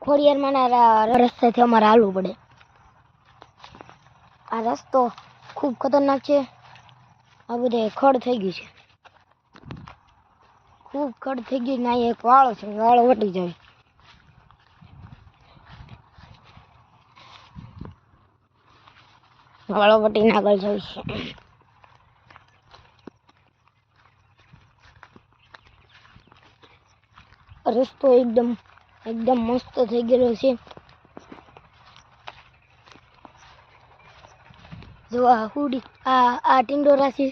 ખોડિયારમાં રસ્તેથી અમારે હાલવું પડે. આ રસ્તો ખૂબ ખતરનાક છે. આ બધે ખડ થઈ ગઈ છે, ખૂબ ખડ થઈ ગઈ. ના એક વાળો છે, વાળો વટી જાય. વાળો વટીને આગળ જાય છે. રસ્તો એકદમ મસ્ત થઈ ગયેલો છે. જો આ હુડી, આ ટિંડોરા છે.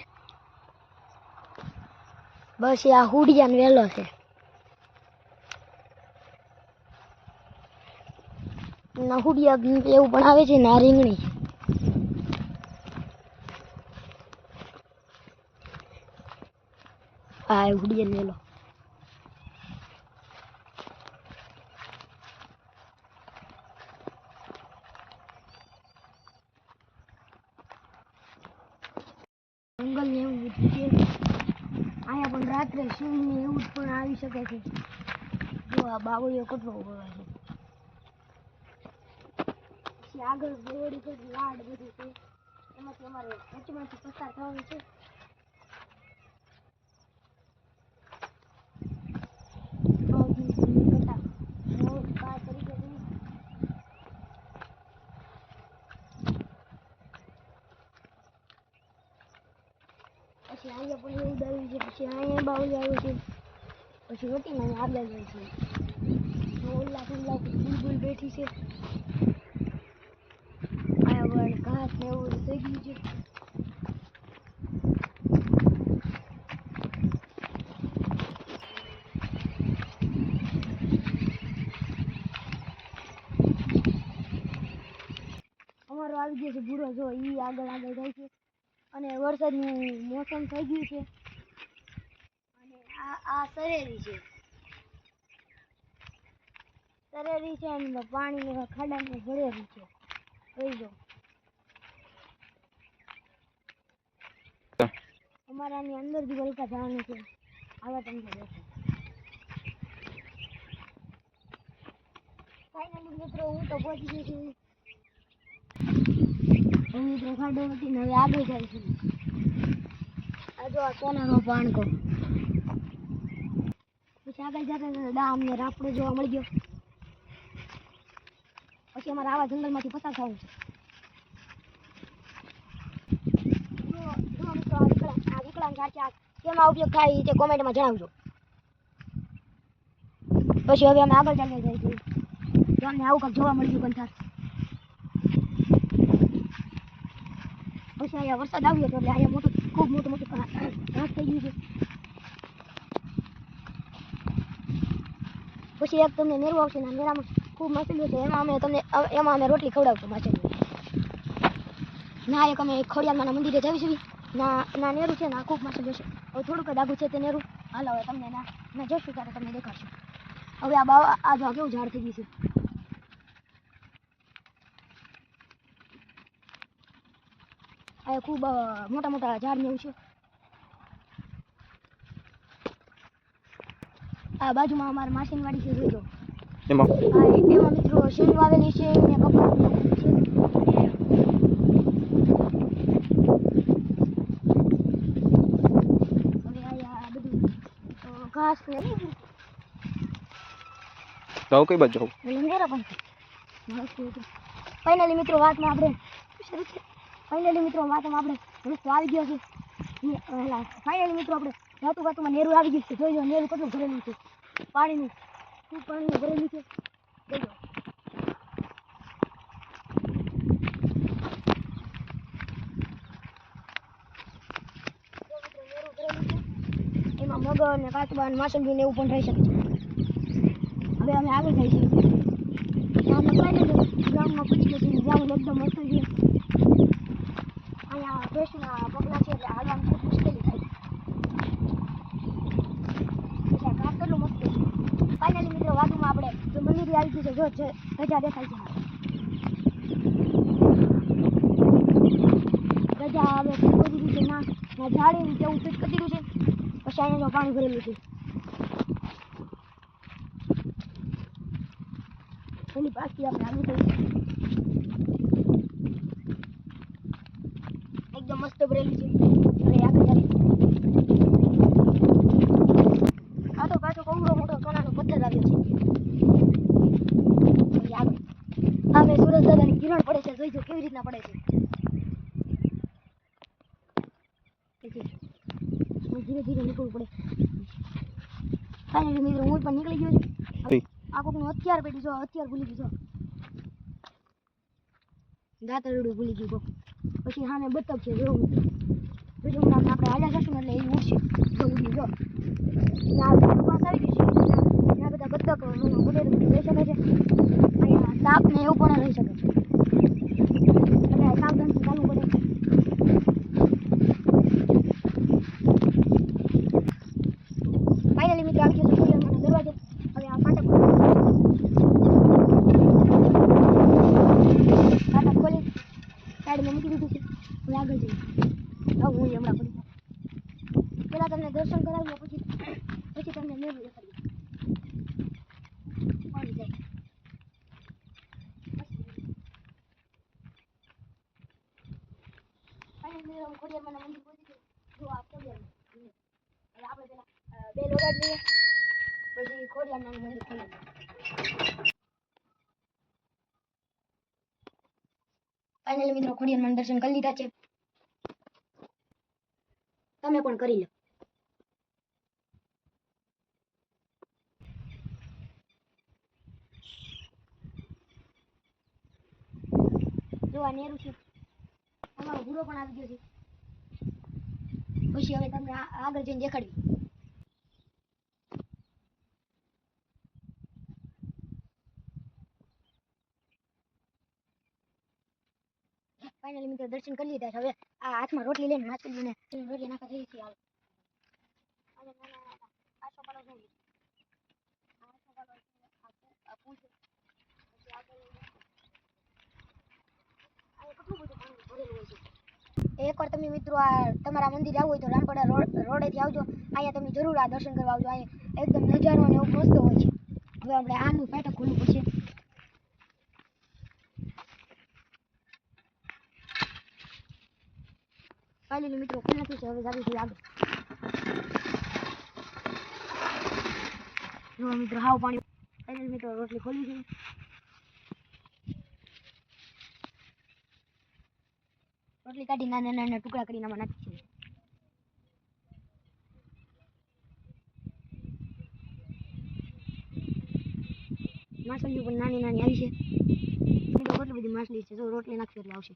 બસ આ હુડિયાનો વેલો છે. ના હુડિયા એવું પણ આવે છે ને આ રીંગણી. આ હુડિયાનો વેલો. જંગલ ને એવું બધું છે. અહીંયા પણ રાત્રે સિંહ ને એવું પણ આવી શકે છે. જો આ બાવળીઓ કેટલો ઉભો છે. પછી આગળ બોરડી પર લાડ બધું છે. એમાંથી અમારે વચમાંથી પસાર થવાનું છે. પછી અહીંયા પણ એવું આવ્યું છે. પછી અહીંયા બાવળી આવ્યું છે. પછી વટીમાં આગળ જાય છે. ઓલા બુલબુલ બેઠી છે. અહીંયા વળ ઘાસ ને એવું થઈ ગયું છે. અમારો આવી ગયો છે ભૂરો. જો ઈ આગળ જાય છે. અને વરસાદનું મોસમ થઈ ગયું છે. અને આ સરેરી છે. અને પાણી ખાડાને ભરેલી છે. જોઈ જો અમારાની અંદર બી વલકા જવાનું છે. આવા તમને દેખો. ફાઇનલી મિત્રો હું તો પહોંચી ગઈ છું. મિત્રો ખાડો વટીને હવે આગળ જાય છે. આ જો આ સોનાનો પાણકો. પછી આગળ જતા ડામ ને રાપડો જોવા મળી ગયો. પછી અમારે આવા જંગલમાંથી પસાર થવાનું છે. આ વિકલાંગ ગાંઠિયા કેમાં ઉપયોગ થાય તે કોમેન્ટમાં જણાવજો. પછી હવે અમે આગળ ચાલ્યા જાય છીએ. તો અમને આવું કંઈક જોવા મળી ગયું કંથાર. પછી અહીંયા વરસાદ આવ્યો હતો એટલે અહીંયા ખૂબ મોટું ઘાસ થઈ ગયું છે. પછી એક તમને નેરું આવશે ને નેરામાં ખૂબ માછલીઓ છે. એમાં અમે રોટલી ખવડાવશું માછલીઓ. ના એક અમે ખોડિયાલમાંના મંદિરે જઈશું. ના નેરું છે ને આ ખૂબ માછલીઓ છે. હવે થોડુંક જ આગું છે તે નેરું. હાલો હવે તમને ના જશું ત્યારે તમને દેખાડશું. હવે આ જો કેવું ઝાડ થઈ ગયું છે. આ ખૂબ મોટા ઝાડ ને એવું છે. આ બાજુમાં અમારે માસીની વાડી છે. જોજો એમાં મિત્રો શેરડી વાવેલી છે ને કપાસ છે. હવે આ બધું ઘાસ ને જાવ કઈ બાજુ જાવ લંગેરા પણ ફાઇનલી મિત્રો વાતમાં આપણે રસ્તો આવી ગયો છે. ફાઇનલી મિત્રો આપણે વાતુમાં નેરું આવી ગયું છે. જોઈજો નેરું કેટલું ભરેલું છે. પાણીનું ખૂબ પાણી ભરેલું છે. જોઈજો એમાં મગર ને કાચબા ને માછલી ને એવું પણ રહી શકે છે. હવે અમે આગળ જઈએ છીએ. ગ્રાઉન્ડમાં પૂછી ગયો છે. ગ્રાઉન્ડ એકદમ મસ્ત છે. અહીંયા ભેંસના પગલા છે એટલે હાલવાનું ખૂબ મુશ્કેલી થાય. એટલે ઘાસ કેટલું મસ્ત છે. ફાઇનલી મિત્રો વાતમાં આપણે જો મંદિર આવી ગયું છે. જો ધજા દેખાય છે. ધજા હવે કોઈ રીતે ના ઝાડી કેવું ફિટ કરી દીધું છે. પછી અહીંયા પાણી ભરેલું છે. પેલી પાછી આપણે આગળ કરી એકદમ મસ્ત ભરેલી છે અને આગળ ચાલી આ તો પાછો કવડો મોટો સોનાનો પથ્થર આવ્યો છે અને આગળ આ મેં સુરજ દાદાની કિરણ પડે છે જોઈજો કેવી રીતના પડે છે ધીરે ધીરે નીકળવું પડે ફાઇનલી મિત્રો હું પણ નીકળી ગયો છું આ કોકનું હથિયાર પેટી જો હથિયાર ભૂલી ગયો દાંતરડું ભૂલી ગયું કોક પછી સામે બતક છે જો બીજું આપણે હાલ્યા જશું એટલે એ ઉડશે જો ઉડી જો પાસ આવી ગયું છે ત્યાં બધા બતક ઉડે રહી શકે છે અહીંયા સાપ ને એવું પણ રહી શકે છે એટલે સાવધાનથી ચાલવું પડે ફાઇનલી મિત્રો આવી ગયો છે દરવાજે હવે આ ફાટક ખોલી સાઈડમાં મૂકી દીધું છે હવે આગળ જઈએ હું હમણાં પડી પેલા તમને દર્શન કરાવીએ પછી તમને મેળવી દેખાડીએ મળી જાય ફાઇનલી ખોડિયારમાં મંદિર પહોંચી ગયું જો આ ખોડિયારમાં હવે આપણે પેલા બે લોગાડ લઈએ પછી ખોડિયારમાં મંદિર ખોલી ફાઇનલી મિત્રો ખોડિયારમાં દર્શન કરી લીધા છે તમે પણ કરી લો જો આ નેરું છે અમારો ભૂરો પણ આવી ગયો છે પછી હવે તમને આગળ જઈને દેખાડ્યું ફાઇનલી મિત્રો દર્શન કરી લીધા છે હવે આ હાથમાં રોટલી લઈને માછલીને રોટલી નાખવા જઈએ છીએ હાલ અને આ છોકરો જોઈએ આ છોકરો આ પૂછે પછી આગળ આ કેટલું બધું પાણી ભરેલું હોય છે એકવાર તમે મિત્રો આ તમારા મંદિર આવવું હોય તો રામપડા રોડેથી આવજો અહીંયા તમે જરૂર આ દર્શન કરવા આવજો અહીંયા એકદમ નજારો અને એવું મસ્ત હોય છે હવે આપણે આનું ફાટક ખોલવું પડશે ફાઇનલી મિત્રો ખુલ્લું નથી છે હવે જાવી આગળ જો મિત્રો હાવ પાણી ફાઇનલી મિત્રો રોટલી ખોલી છે રોટલી કાઢી નાના નાના ટુકડા કરીને આમાં નાખી છે માછલીઓ પણ નાની નાની આવી છે મિત્રો કેટલી બધી માછલી છે જો રોટલી નાખી એટલે આવશે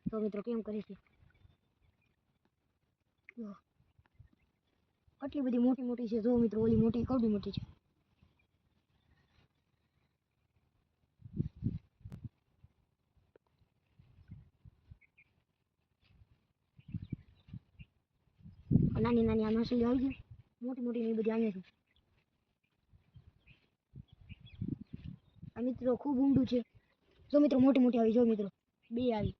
તો મિત્રો કેમ કરે છે કેટલી બધી મોટી મોટી છે જો મિત્રો ઓલી મોટી કવડી મોટી છે નાની નાની આ માછલી આવી ગઈ મોટી મોટી ની બધી અહીંયા છે આ મિત્રો ખૂબ ઊંડું છે જો મિત્રો મોટી મોટી આવી જો મિત્રો બે આવી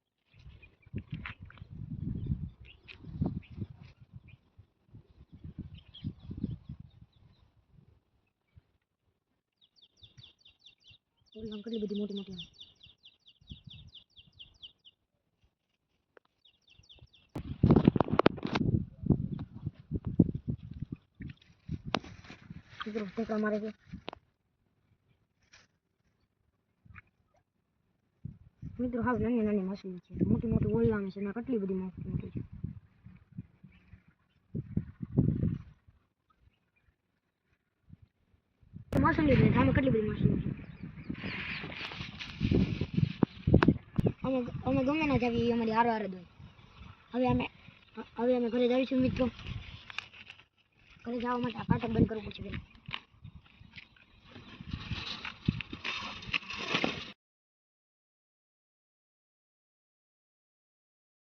કેટલી બધી મોટી મોટી આવી મિત્રો ટેકરા મારે છે મિત્રો હાવ નાની નાની માછલી છે મોટી મોટી ઓલલાની છે ને કેટલી બધી મોટી મોટી છે માછલી ને સામે કેટલી બધી માછલી છે અમે ગમે ના જાવી અમારી હારો હારે દોય હવે અમે ઘરે જઈશું મિત્રો ઘરે જવા માટે આ ફાટક બંધ કરવું પડશે